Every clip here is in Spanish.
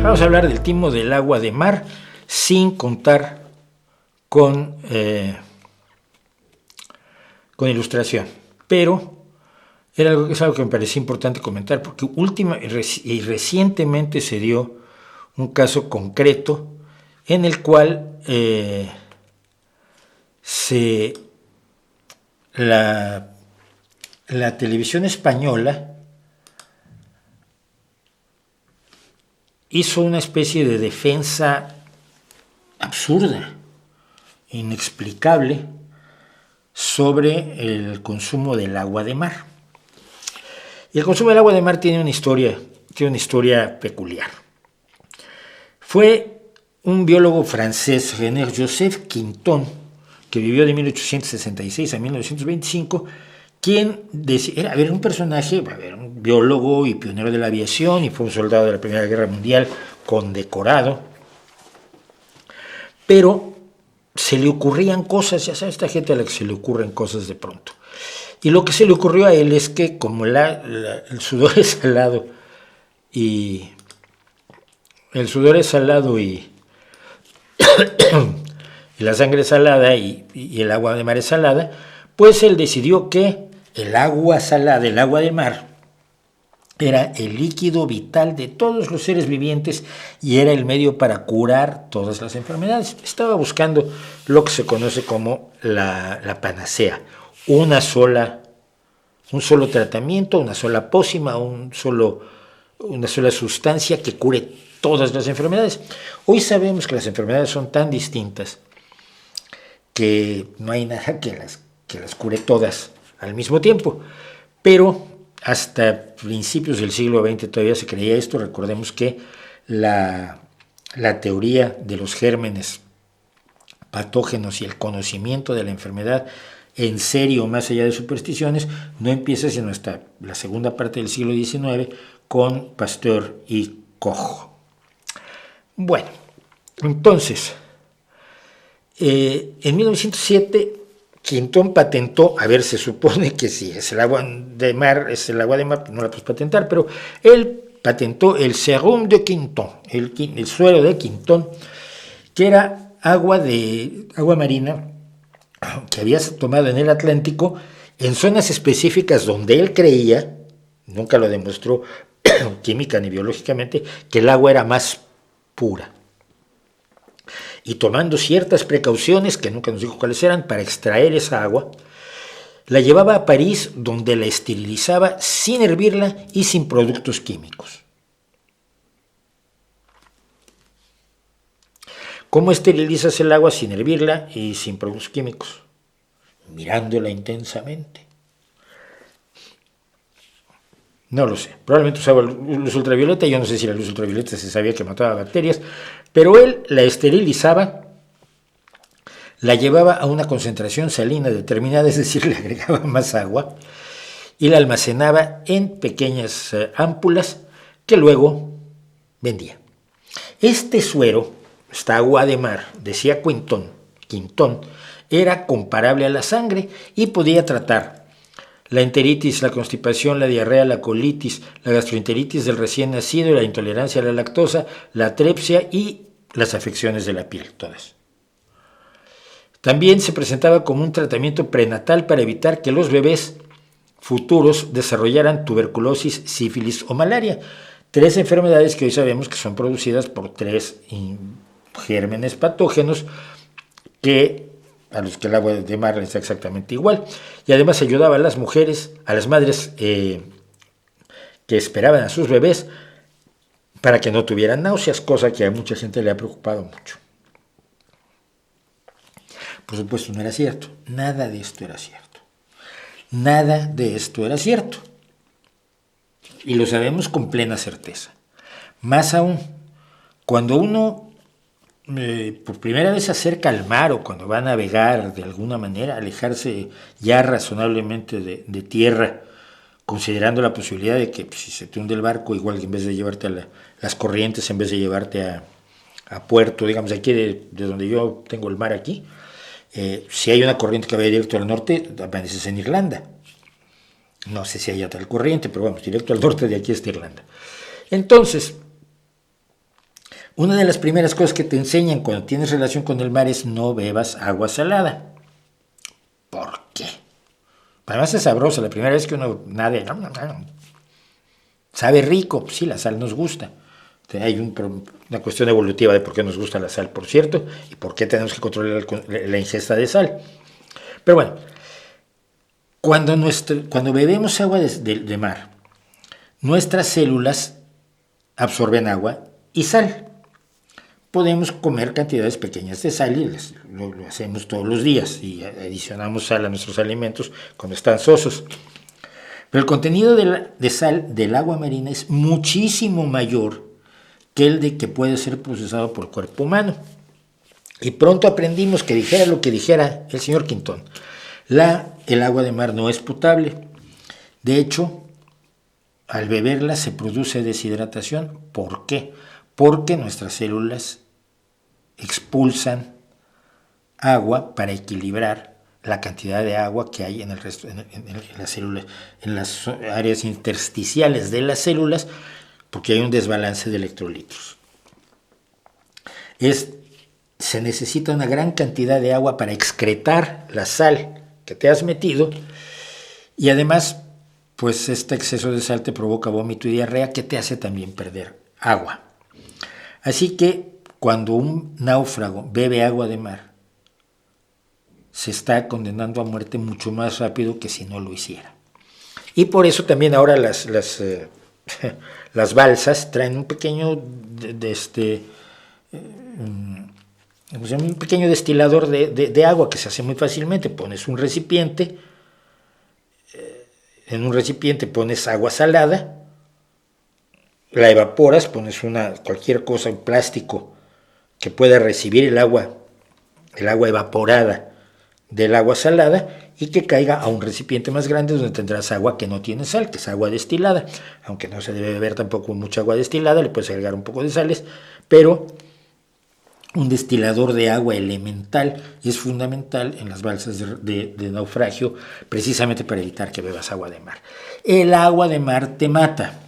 Vamos a hablar del timo del agua de mar sin contar con ilustración, pero es algo que me parecía importante comentar porque recientemente se dio un caso concreto en el cual la televisión española hizo una especie de defensa absurda, inexplicable, sobre el consumo del agua de mar. Y el consumo del agua de mar tiene una historia peculiar. Fue un biólogo francés, René Joseph Quinton, que vivió de 1866 a 1925, quien era un personaje, un biólogo y pionero de la aviación, y fue un soldado de la Primera Guerra Mundial condecorado, pero se le ocurrían cosas, ya sabes, esta gente a la que se le ocurren cosas de pronto. Y lo que se le ocurrió a él es que como el sudor es salado y la sangre es salada y el agua de mar es salada, pues él decidió que el agua salada, el agua de mar, era el líquido vital de todos los seres vivientes y era el medio para curar todas las enfermedades. Estaba buscando lo que se conoce como la panacea, un solo tratamiento, una sola pócima, una sola sustancia que cure todas las enfermedades. Hoy sabemos que las enfermedades son tan distintas que no hay nada que las cure todas al mismo tiempo, pero hasta principios del siglo XX todavía se creía esto. Recordemos que la teoría de los gérmenes patógenos y el conocimiento de la enfermedad en serio, más allá de supersticiones, no empieza sino hasta la segunda parte del siglo XIX con Pasteur y Koch. Bueno, entonces, en 1907 Quinton patentó, se supone que si es el agua de mar, no la puedes patentar, pero él patentó el sérum de Quinton, el suero de Quinton, que era agua marina que había tomado en el Atlántico en zonas específicas donde él creía, nunca lo demostró química ni biológicamente, que el agua era más pura. Y tomando ciertas precauciones, que nunca nos dijo cuáles eran, para extraer esa agua, la llevaba a París, donde la esterilizaba sin hervirla y sin productos químicos. ¿Cómo esterilizas el agua sin hervirla y sin productos químicos? Mirándola intensamente. No lo sé, probablemente usaba luz ultravioleta, yo no sé si la luz ultravioleta se sabía que mataba bacterias, pero él la esterilizaba, la llevaba a una concentración salina determinada, es decir, le agregaba más agua y la almacenaba en pequeñas ámpulas que luego vendía. Este suero, esta agua de mar, decía Quinton, era comparable a la sangre y podía tratar la enteritis, la constipación, la diarrea, la colitis, la gastroenteritis del recién nacido, la intolerancia a la lactosa, la atrepsia y las afecciones de la piel, todas. También se presentaba como un tratamiento prenatal para evitar que los bebés futuros desarrollaran tuberculosis, sífilis o malaria, 3 enfermedades que hoy sabemos que son producidas por 3 gérmenes patógenos a los que el agua de mar está exactamente igual. Y además ayudaba a las mujeres, a las madres que esperaban a sus bebés para que no tuvieran náuseas, cosa que a mucha gente le ha preocupado mucho. Por supuesto no era cierto, nada de esto era cierto. Nada de esto era cierto. Y lo sabemos con plena certeza. Más aún, cuando uno por primera vez se acerca al mar o cuando va a navegar de alguna manera, alejarse ya razonablemente de tierra, considerando la posibilidad de que si se te hunde el barco, igual que en vez de llevarte a las corrientes, en vez de llevarte a puerto, digamos aquí de donde yo tengo el mar aquí, si hay una corriente que vaya directo al norte, amaneces en Irlanda. No sé si hay tal corriente, pero vamos, directo al norte de aquí está Irlanda. Entonces, Una de las primeras cosas que te enseñan cuando tienes relación con el mar es no bebas agua salada. ¿Por qué? Además es sabrosa, la primera vez que uno nada, sabe rico, pues sí, la sal nos gusta. Hay una cuestión evolutiva de por qué nos gusta la sal, por cierto, y por qué tenemos que controlar la ingesta de sal. Pero bueno, cuando bebemos agua de mar, nuestras células absorben agua y sal. Podemos comer cantidades pequeñas de sal y lo hacemos todos los días y adicionamos sal a nuestros alimentos cuando están sosos. Pero el contenido de sal del agua marina es muchísimo mayor que el de que puede ser procesado por el cuerpo humano. Y pronto aprendimos que dijera lo que dijera el señor Quintón. El agua de mar no es potable. De hecho, al beberla se produce deshidratación. ¿Por qué? Porque nuestras células expulsan agua para equilibrar la cantidad de agua que hay en el resto, en las células, en las áreas intersticiales de las células, porque hay un desbalance de electrolitos. Se necesita una gran cantidad de agua para excretar la sal que te has metido, y además, pues este exceso de sal te provoca vómito y diarrea, que te hace también perder agua. Así que cuando un náufrago bebe agua de mar, se está condenando a muerte mucho más rápido que si no lo hiciera. Y por eso también ahora las balsas traen un pequeño un pequeño destilador de agua que se hace muy fácilmente. Pones un recipiente, en un recipiente pones agua salada, la evaporas, pones cualquier cosa, un plástico que pueda recibir el agua evaporada del agua salada y que caiga a un recipiente más grande donde tendrás agua que no tiene sal, que es agua destilada. Aunque no se debe beber tampoco mucha agua destilada, le puedes agregar un poco de sales, pero un destilador de agua elemental es fundamental en las balsas de naufragio, precisamente para evitar que bebas agua de mar. El agua de mar te mata.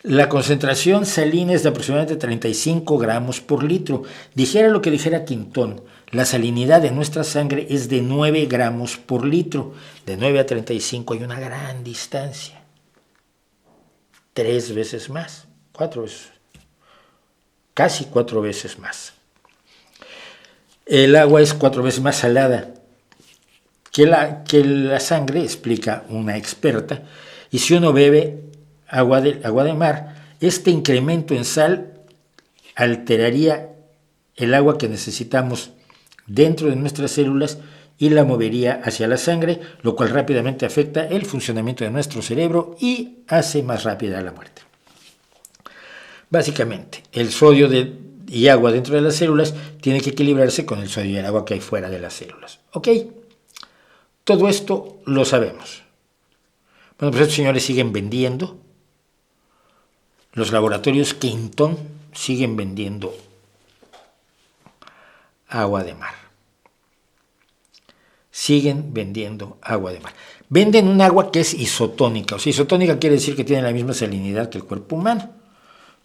La concentración salina es de aproximadamente 35 gramos por litro. Dijera lo que dijera Quintón, la salinidad de nuestra sangre es de 9 gramos por litro. De 9 a 35 hay una gran distancia. 3 veces más, 4 veces, casi 4 veces más. El agua es 4 veces más salada que la sangre, explica una experta, y si uno bebe agua de mar, este incremento en sal alteraría el agua que necesitamos dentro de nuestras células y la movería hacia la sangre, lo cual rápidamente afecta el funcionamiento de nuestro cerebro y hace más rápida la muerte. Básicamente, el sodio y agua dentro de las células tiene que equilibrarse con el sodio y el agua que hay fuera de las células. ¿Ok? Todo esto lo sabemos. Bueno, pues estos señores siguen vendiendo. Los laboratorios Quintón siguen vendiendo agua de mar. Siguen vendiendo agua de mar. Venden un agua que es isotónica. O sea, isotónica quiere decir que tiene la misma salinidad que el cuerpo humano,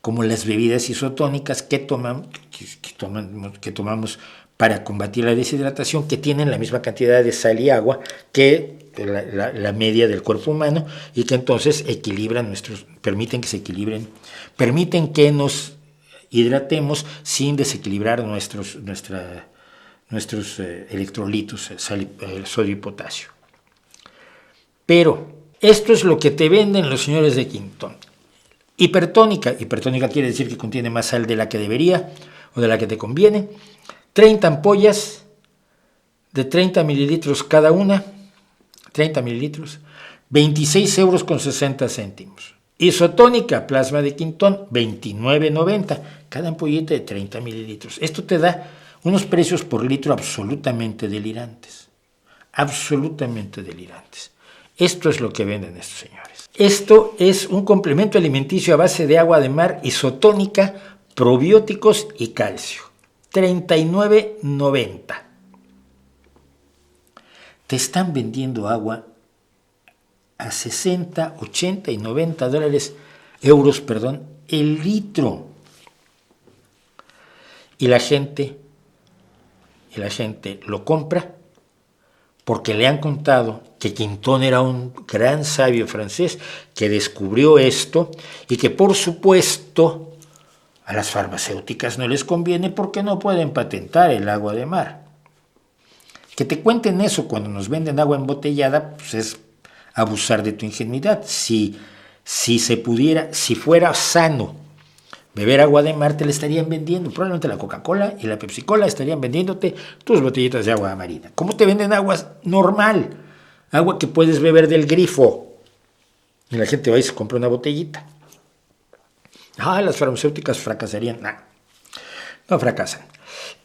como las bebidas isotónicas que tomamos para combatir la deshidratación, que tienen la misma cantidad de sal y agua que la media del cuerpo humano, y que entonces permiten que se equilibren, permiten que nos hidratemos sin desequilibrar nuestros electrolitos, sodio y potasio. Pero esto es lo que te venden los señores de Quintón. Hipertónica quiere decir que contiene más sal de la que debería o de la que te conviene. 30 ampollas de 30 mililitros cada una, 30 mililitros, 26 euros con 60 céntimos. Isotónica, plasma de Quintón, 29.90, cada ampollita de 30 mililitros. Esto te da unos precios por litro absolutamente delirantes. Absolutamente delirantes. Esto es lo que venden estos señores. Esto es un complemento alimenticio a base de agua de mar isotónica, probióticos y calcio. 39.90. Te están vendiendo agua a 60, 80 y 90 euros el litro. y la gente lo compra porque le han contado que Quintón era un gran sabio francés que descubrió esto y que por supuesto a las farmacéuticas no les conviene porque no pueden patentar el agua de mar. Que te cuenten eso cuando nos venden agua embotellada, pues es abusar de tu ingenuidad. Si fuera sano beber agua de mar, te la estarían vendiendo. Probablemente la Coca-Cola y la Pepsi-Cola estarían vendiéndote tus botellitas de agua marina. ¿Cómo te venden agua normal? Agua que puedes beber del grifo. Y la gente va y se compra una botellita. Las farmacéuticas fracasarían. No fracasan.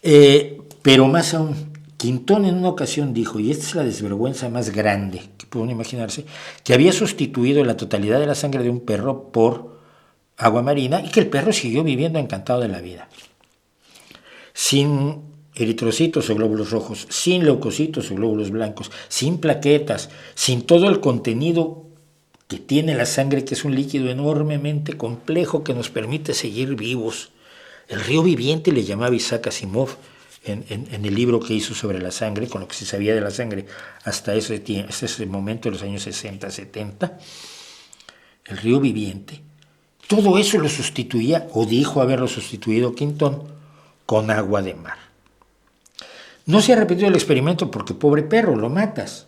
Pero más aún, Quintón en una ocasión dijo, y esta es la desvergüenza más grande que pueden imaginarse, que había sustituido la totalidad de la sangre de un perro por agua marina y que el perro siguió viviendo encantado de la vida. Sin eritrocitos o glóbulos rojos, sin leucocitos o glóbulos blancos, sin plaquetas, sin todo el contenido que tiene la sangre, que es un líquido enormemente complejo que nos permite seguir vivos. El río viviente le llamaba Isaac Asimov en el libro que hizo sobre la sangre, con lo que se sabía de la sangre hasta ese momento, de los años 60, 70. El río viviente. Todo eso lo sustituía, o dijo haberlo sustituido Quintón, con agua de mar. No se ha repetido el experimento porque, pobre perro, lo matas.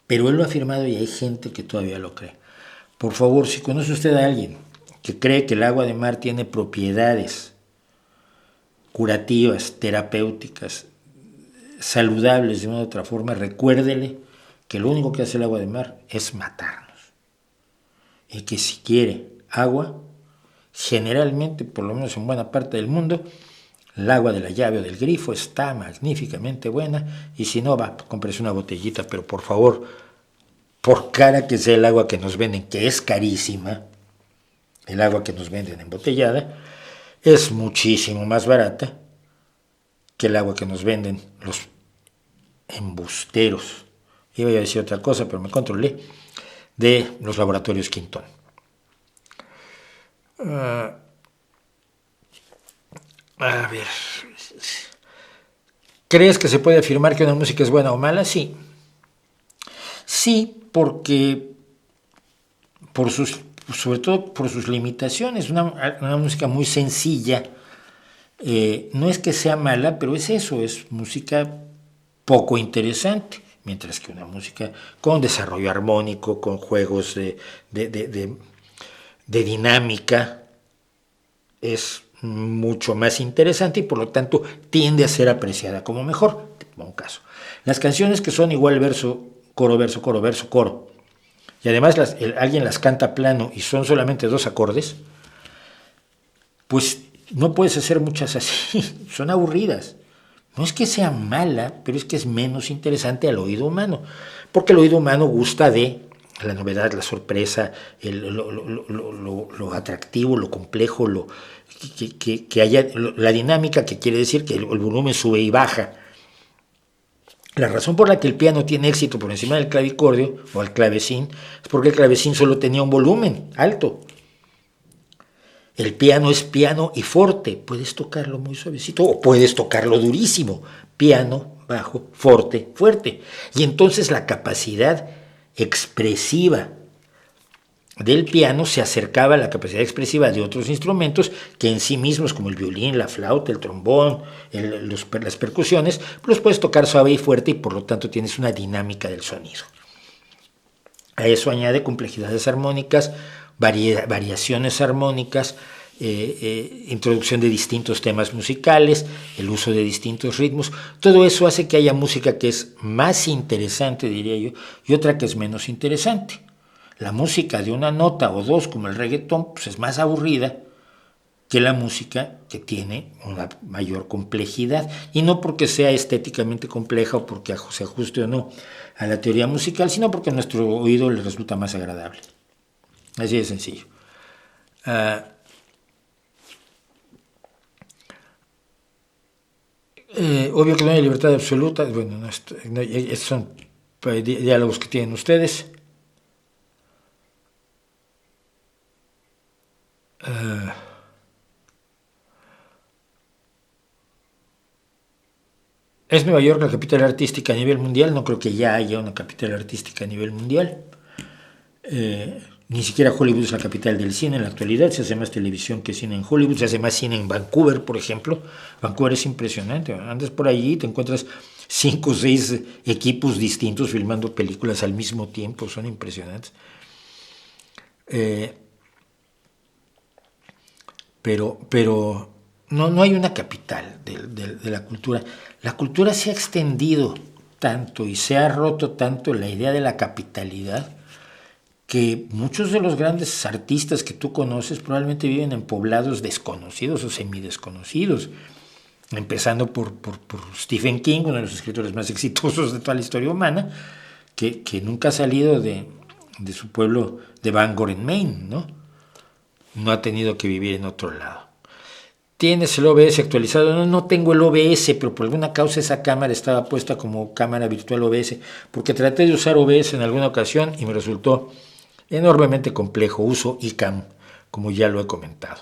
Pero él lo ha afirmado y hay gente que todavía lo cree. Por favor, si conoce usted a alguien que cree que el agua de mar tiene propiedades curativas, terapéuticas, saludables de una u otra forma, recuérdele que lo único que hace el agua de mar es matarnos. Y que si quiere agua, generalmente, por lo menos en buena parte del mundo, el agua de la llave o del grifo está magníficamente buena, y si no, cómprese una botellita, pero por favor, por cara que sea el agua que nos venden, que es carísima, el agua que nos venden embotellada, es muchísimo más barata que el agua que nos venden los embusteros. Iba a decir otra cosa, pero me controlé, de los laboratorios Quintón. A ver, ¿crees que se puede afirmar que una música es buena o mala? Sí. Sí, porque sobre todo por sus limitaciones, una música muy sencilla, no es que sea mala, pero es eso, es música poco interesante, mientras que una música con desarrollo armónico, con juegos de dinámica, es mucho más interesante y por lo tanto tiende a ser apreciada como mejor. Te pongo un caso. Las canciones que son igual verso, coro, verso, coro, verso, coro, y además alguien las canta plano y son solamente 2 acordes, pues no puedes hacer muchas así, son aburridas. No es que sea mala, pero es que es menos interesante al oído humano, porque el oído humano gusta de la novedad, la sorpresa, lo atractivo, lo complejo, que haya la dinámica, que quiere decir que el volumen sube y baja. La razón por la que el piano tiene éxito por encima del clavicordio o el clavecín es porque el clavecín solo tenía un volumen alto. El piano es piano y forte. Puedes tocarlo muy suavecito o puedes tocarlo durísimo. Piano, bajo, forte, fuerte. Y entonces la capacidad expresiva del piano se acercaba a la capacidad expresiva de otros instrumentos que en sí mismos, como el violín, la flauta, el trombón, las percusiones, los puedes tocar suave y fuerte y por lo tanto tienes una dinámica del sonido. A eso añade complejidades armónicas, variaciones armónicas, introducción de distintos temas musicales, el uso de distintos ritmos. Todo eso hace que haya música que es más interesante, diría yo, y otra que es menos interesante. La música de una nota o dos, como el reggaetón, pues es más aburrida que la música que tiene una mayor complejidad, y no porque sea estéticamente compleja o porque se ajuste o no a la teoría musical, sino porque a nuestro oído le resulta más agradable. Así de sencillo. Obvio que no hay libertad absoluta. Bueno, estos son diálogos que tienen ustedes. ¿Es Nueva York la capital artística a nivel mundial? No creo que ya haya una capital artística a nivel mundial. Ni siquiera Hollywood es la capital del cine en la actualidad. Se hace más televisión que cine en Hollywood. Se hace más cine en Vancouver, por ejemplo. Vancouver es impresionante. Andas por allí y te encuentras 5 o 6 equipos distintos filmando películas al mismo tiempo. Son impresionantes. Pero no hay una capital de la cultura. La cultura se ha extendido tanto y se ha roto tanto la idea de la capitalidad que muchos de los grandes artistas que tú conoces probablemente viven en poblados desconocidos o semidesconocidos, empezando por Stephen King, uno de los escritores más exitosos de toda la historia humana, que nunca ha salido de su pueblo de Bangor en Maine, ¿no? No ha tenido que vivir en otro lado. ¿Tienes el OBS actualizado? No tengo el OBS, pero por alguna causa esa cámara estaba puesta como cámara virtual OBS, porque traté de usar OBS en alguna ocasión y me resultó enormemente complejo. Uso iCam, como ya lo he comentado.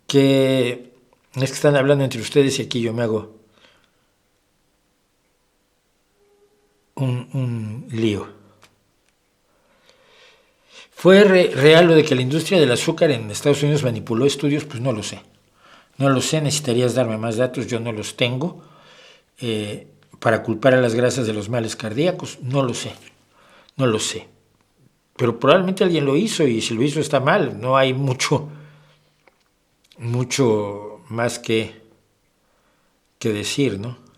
Que es que están hablando entre ustedes y aquí yo me hago un lío. ¿Fue real lo de que la industria del azúcar en Estados Unidos manipuló estudios? Pues no lo sé. No lo sé, necesitarías darme más datos, yo no los tengo. Para culpar a las grasas de los males cardíacos, no lo sé. Pero probablemente alguien lo hizo y si lo hizo está mal. No hay mucho más que decir, ¿no?